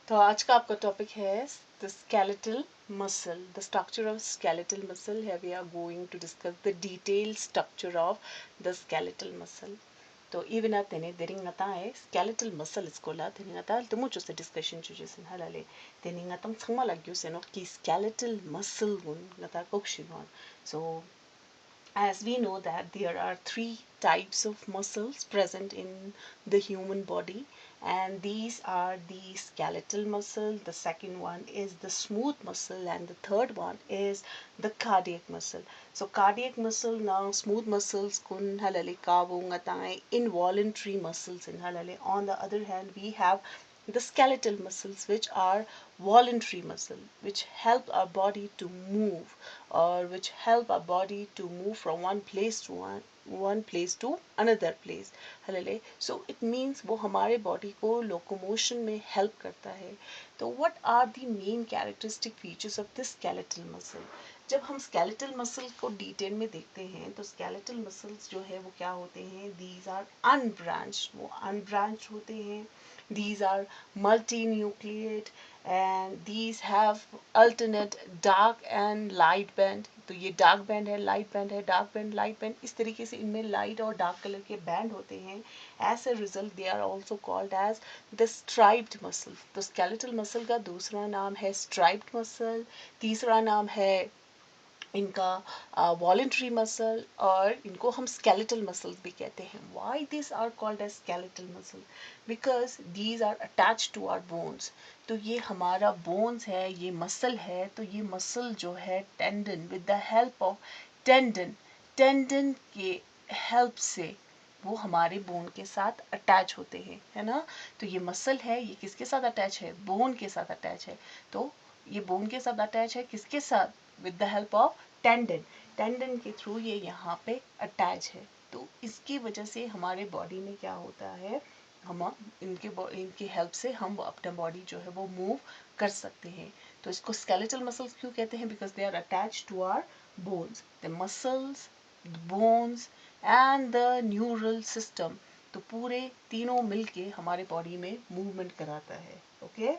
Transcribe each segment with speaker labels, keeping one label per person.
Speaker 1: तो आज का आपका टॉपिक है the skeletal muscle, the structure of skeletal muscle. है we are going to discuss the detail structure of the skeletal muscle. तो even at tene deringa ta e skeletal muscle iskola tene ta to mucho se discussion chujesin halale tene ngatam thangma lagyu se no ki skeletal muscle gun ngata kokshinon. So as we know that there are three types of muscles present in the human body, and these are the skeletal muscle, the second one is the smooth muscle, and the third one is the cardiac muscle. So cardiac muscle now smooth muscles kun halale kabu ngatai involuntary muscles in halale. On the other hand, we have the skeletal muscles, which are voluntary muscle, which help our body to move, or which help our body to move from one place to one place to another place. हलले so it means वो हमारे body को locomotion में help करता है. तो what are the main characteristic features of this skeletal muscle? जब हम skeletal muscle को detail में देखते हैं तो skeletal muscles जो है वो क्या होते हैं? These are unbranched, वो unbranched होते हैं. These are multinucleate and these have alternate dark and light band. तो ये dark band है, light band है, dark band, light band, इस तरीके से इनमें light और dark color के band होते हैं. As a result they are also called as the striped muscle. तो skeletal muscle का दूसरा नाम है striped muscle, तीसरा नाम है इनका वॉलेंट्री मसल, और इनको हम स्केलेटल मसल्स भी कहते हैं. Why this are called as skeletal muscle? Because these are attach to our bones. तो ये हमारा बोन्स है, ये मसल है. तो ये मसल जो है tendon, with the help of tendon के हेल्प से वो हमारे बोन के साथ अटैच होते हैं, है ना. तो ये मसल है, ये किसके साथ अटैच है? बोन के साथ अटैच है. तो ये बोन के साथ अटैच है, किसके साथ? With the help of tendon के थ्रू ये यहाँ पे अटैच है. तो इसकी वजह से हमारे बॉडी में क्या होता है, हम इनके हेल्प से हम अपना बॉडी जो है वो मूव कर सकते हैं. तो इसको स्केलेटल मसल्स क्यों कहते हैं? Because they are attach to our bones. The muscles, the bones and the neural system, तो पूरे तीनों मिलके हमारे बॉडी में मूवमेंट कराता है. ओके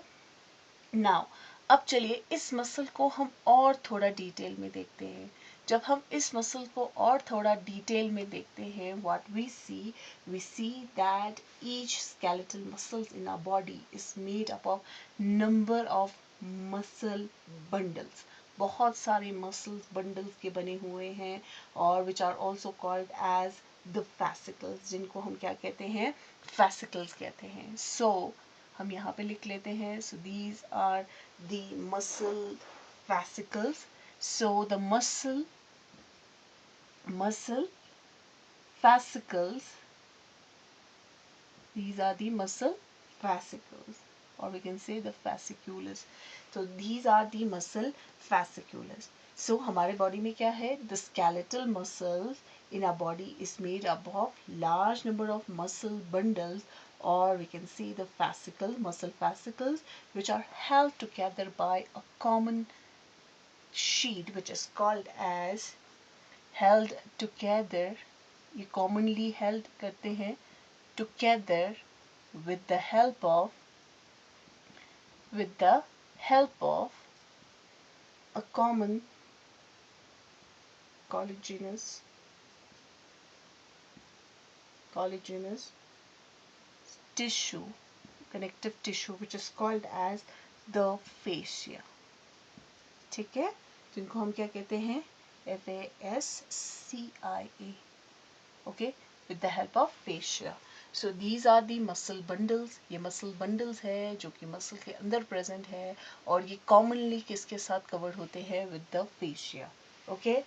Speaker 1: नाउ अब चलिए इस मसल को हम और थोड़ा डिटेल में देखते हैं. जब हम इस मसल को और थोड़ा डिटेल में देखते हैं, what we see that each skeletal muscles in our body is made up of number of muscle bundles. बहुत सारे मसल्स बंडल्स के बने हुए हैं, और which are also called as the fascicles, जिनको हम क्या कहते हैं? fascicles कहते हैं. सो हम यहाँ पे लिख लेते हैं. So these are the muscle fascicles. So the muscle fascicles, these are the muscle fascicles, or we can say the fasciculus. So these are the muscle fasciculus. So हमारे बॉडी में क्या है? The skeletal muscles in our body is made up of large number of muscle bundles, or we can see the muscle fascicles, which are held together by a common sheet, which is called as held together. ये commonly held करते हैं together with the help of a common collagenous tissue, connective tissue, which is called as the fascia. ठीक है, जिनको हम क्या कहते हैं? FASCIA. okay, with the help of fascia. So these are the muscle bundles. ये muscle bundles है जो कि muscle के अंदर present है, और ये commonly किसके साथ covered होते हैं? with the fascia. okay?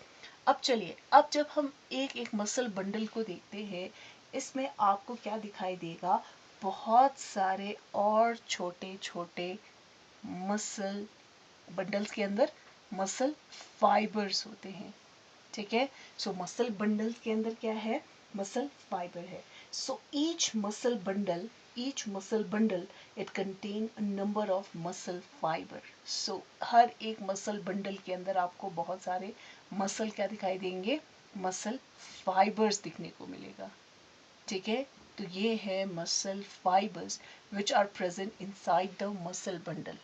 Speaker 1: अब चलिए, अब जब हम एक एक muscle bundle को देखते हैं, इसमें आपको क्या दिखाई देगा? बहुत सारे और छोटे छोटे muscle bundles के अंदर muscle fibers होते हैं. ठीक है, सो मसल बंडल्स के अंदर क्या है? मसल फाइबर है. So each muscle bundle it contain a number of muscle fibre. So हर एक मसल बंडल के अंदर आपको बहुत सारे मसल क्या दिखाई देंगे? मसल फाइबर्स दिखने को मिलेगा. ठीक है, तो ये है muscle fibres which are present inside the muscle bundle.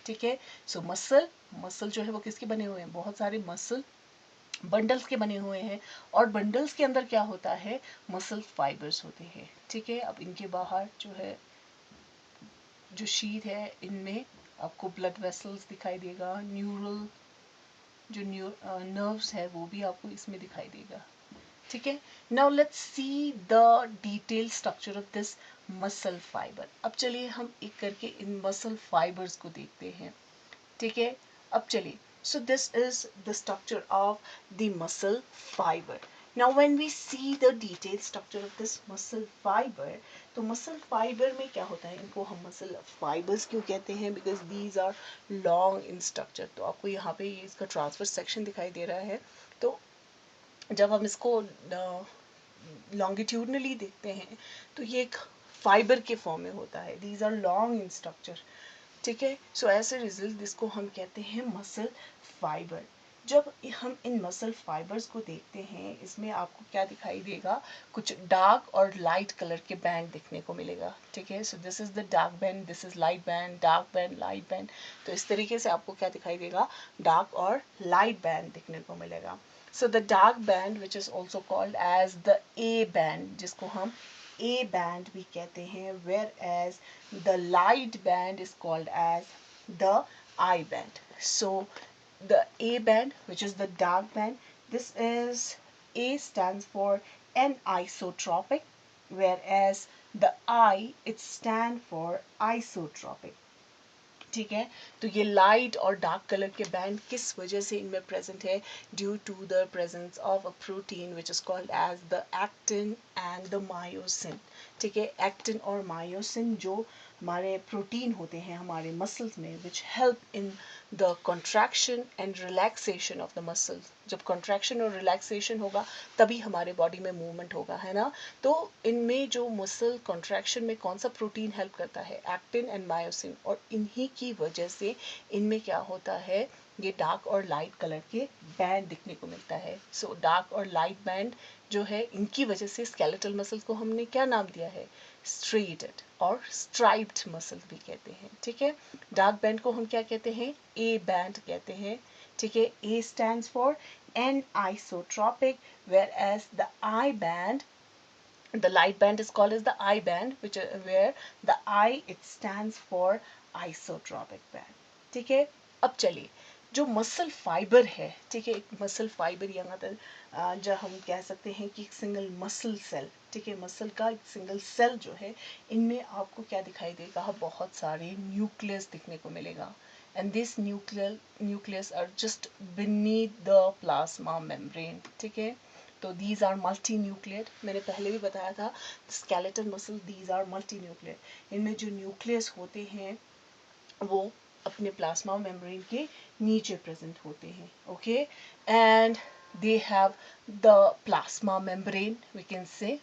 Speaker 1: ठीक है, सो मसल जो है वो किसके बने हुए हैं, बहुत सारे मसल बंडल्स के बने हुए हैं, और बंडल्स के अंदर क्या होता है, मसल फाइबर्स होते हैं। ठीक है, अब इनके बाहर जो है, जो शीट है, इनमें आपको ब्लड वेसल्स दिखाई देगा, न्यूरल जो नर्व्स है वो भी आपको इसमें दिखाई देगा। ठीक है, now let's see the detail structure of this muscle fibre. अब चलिए हम एक करके इन मसल फाइबर्स को देखते हैं। ठीक है, अब चलिए, so this is the structure of the muscle fiber. Now when we see the detailed structure of this muscle fiber, तो muscle fiber में क्या होता है, इनको हम muscle fibers क्यों कहते हैं, because these are long in structure। तो आपको यहाँ पे ये इसका transverse section दिखाई दे रहा है, तो जब हम इसको longitudinally देखते हैं तो ये एक फाइबर के फॉर्म में होता है, these are long in structure। ठीक है, सो एज ए रिजल्ट इसको हम कहते हैं मसल फाइबर। जब हम इन मसल फाइबर्स को देखते हैं, इसमें आपको क्या दिखाई देगा, कुछ डार्क और लाइट कलर के बैंड दिखने को मिलेगा। ठीक है, so this is the dark band, this is light band, dark band, light band. तो इस तरीके से आपको क्या दिखाई देगा, डार्क और लाइट बैंड दिखने को मिलेगा। So the dark band which is also called as the A band, जिसको हम A band भी कहते हैं, whereas the light band is called as the I band. So the A band, which is the dark band, this is, A stands for anisotropic, whereas the I, it stands for isotropic। ठीक है, तो ये light और dark colour के band किस वजह से इनमें प्रेजेंट है, due to the presence of a protein which is called as the actin and the myosin. ठीक है, एक्टिन और मायोसिन जो हमारे प्रोटीन होते हैं हमारे मसल्स में, which help in the contraction and relaxation of the muscles. जब कॉन्ट्रैक्शन और रिलैक्सेशन होगा तभी हमारे बॉडी में मूवमेंट होगा, है ना। तो इनमें जो मसल कॉन्ट्रैक्शन में कौन सा प्रोटीन हेल्प करता है, एक्टिन एंड मायोसिन, और इन्हीं की वजह से इनमें क्या होता है, ये डार्क और लाइट कलर के बैंड दिखने को मिलता है। सो डार्क और लाइट बैंड जो है, इनकी वजह से स्केलेटल मसल्स को हमने क्या नाम दिया है, स्ट्रेटेड और स्ट्राइप्ड मसल भी कहते हैं। ठीक है, डार्क बैंड को हम क्या कहते हैं, ए बैंड कहते हैं। ठीक है, ए stands for an isotropic, whereas the I band, the light band is called as the I band, which where the I, it stands for isotropic band। ठीक है, अब चलिए, जो मसल फाइबर है, ठीक है, एक मसल फाइबर यहाँ पर जो हम कह सकते हैं कि एक सिंगल मसल सेल, ठीक है, मसल का एक सिंगल सेल जो है, इनमें आपको क्या दिखाई देगा, बहुत सारे न्यूक्लियस दिखने को मिलेगा, and this nucleus are just beneath the plasma membrane। ठीक है, तो these are multinucleate, मैंने पहले भी बताया था, skeletal muscle these are multinucleate। इनमें जो न्यूक्लियस होते हैं वो अपने प्लाज्मा मेम्ब्रेन के नीचे प्रेजेंट होते हैं। Okay, and they have the plasma membrane, we can say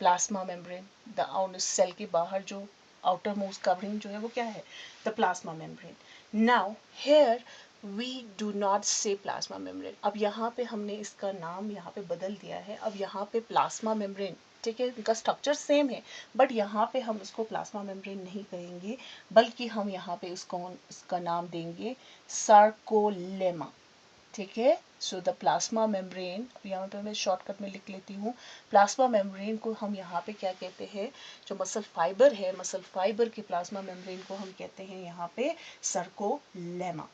Speaker 1: plasma membrane, the cell के बाहर जो आउटर मोस्ट कवरिंग जो है वो क्या है, the plasma membrane. Now here we do not say plasma membrane, अब यहाँ पे हमने इसका नाम यहाँ पे बदल दिया है, अब यहाँ पे प्लाज्मा मेम्ब्रेन, ठीक है, इनका स्ट्रक्चर सेम है, बट यहाँ पे हम इसको प्लाज्मा मेम्ब्रेन नहीं कहेंगे, बल्कि हम यहाँ पे इसका नाम देंगे सार्कोलेमा। ठीक है, सो द प्लाज्मा मेम्ब्रेन, यहाँ पे मैं शॉर्टकट में लिख लेती हूँ, प्लाज्मा मेम्ब्रेन को हम यहाँ पे क्या कहते हैं, जो मसल फाइबर है, मसल फाइबर के प्लाज्मा मेम्ब्रेन को हम कहते हैं यहाँ पे सर्कोलेमा।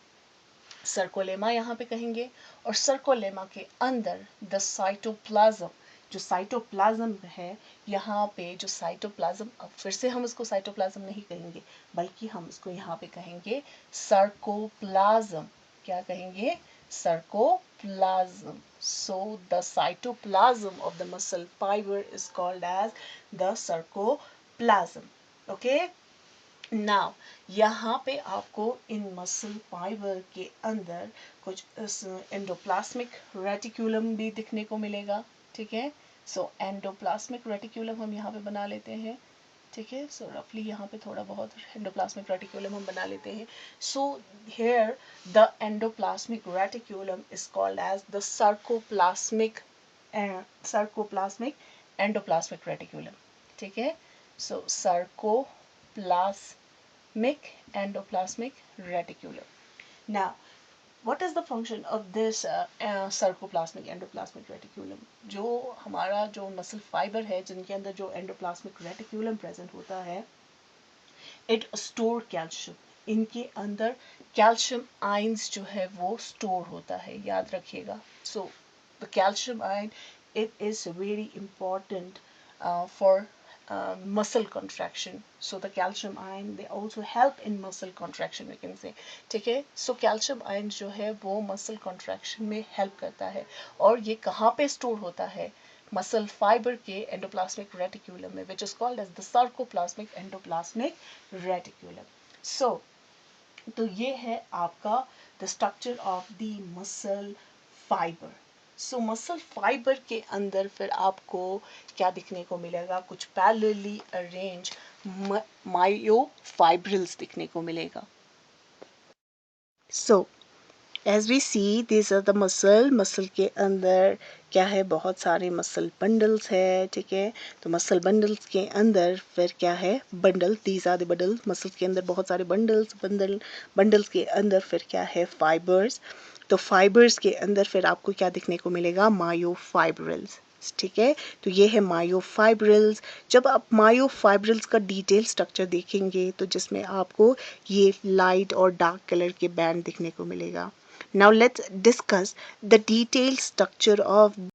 Speaker 1: सर्कोलेमा यहाँ पे कहेंगे, और सर्कोलेमा के अंदर द साइटोप्लाज्म, जो साइटोप्लाज्म है, यहाँ पे जो साइटोप्लाज्म, अब फिर से हम इसको साइटोप्लाज्म नहीं कहेंगे, बल्कि हम इसको यहाँ पे कहेंगे सर्कोप्लाज्म। क्या कहेंगे, sarcoplasm। So the cytoplasm of the muscle fiber is called as the sarcoplasm। Okay, now यहाँ पे आपको इन मसल फाइबर के अंदर कुछ एंडोप्लाज्मिक रेटिकुलम भी दिखने को मिलेगा। ठीक है, सो एंडोप्लाज्मिक रेटिकुलम हम यहाँ पे बना लेते हैं। ठीक है, सो रफली यहाँ पे थोड़ा बहुत एंडोप्लाज्मिक रेटिकुलम हम बना लेते हैं। So here the endoplasmic reticulum is called as the sarcoplasmic endoplasmic reticulum. ठीक है. So sarcoplasmic endoplasmic reticulum. Now what is the function of this sarcoplasmic endoplasmic reticulum? जो हमारा जो मसल फाइबर है जिनके अंदर जो एंडोप्लाज्मिक रेटिक्यूलम प्रेजेंट होता है, इट स्टोर कैल्शियम. इनके अंदर कैल्शियम आयंस जो है वो स्टोर होता है, याद रखिएगा. So the calcium ion, it is very important for muscle contraction. So the calcium ion, they also help in muscle contraction, we can say. ठीक है. So calcium ion जो है वो muscle contraction में help करता है. और ये कहाँ पे स्टोर होता है? मसल फाइबर के एंडोप्लाज्मिक रेटिक्यूलम में, which is called as the sarcoplasmic endoplasmic reticulum. So तो ये है आपका the structure of the muscle fiber. So muscle fibre के अंदर फिर आपको क्या दिखने को मिलेगा? कुछ पैरेलली अरेंज मायोफाइब्रिल्स दिखने को मिलेगा. So as we see this are the muscle के अंदर क्या है? बहुत सारे मसल बंडल्स है. ठीक है. तो मसल बंडल्स के अंदर फिर क्या है? Bundle, these are the bundle. Muscles के अंदर बहुत सारे बंडल्स के अंदर फिर क्या है? फाइबर्स. तो फाइबर्स के अंदर फिर आपको क्या दिखने को मिलेगा? मायोफाइब्रिल्स. ठीक है. तो ये है मायोफाइब्रिल्स. जब आप मायोफाइब्रिल्स का डिटेल स्ट्रक्चर देखेंगे तो जिसमें आपको ये लाइट और डार्क कलर के बैंड दिखने को मिलेगा. Now let's discuss the detailed structure of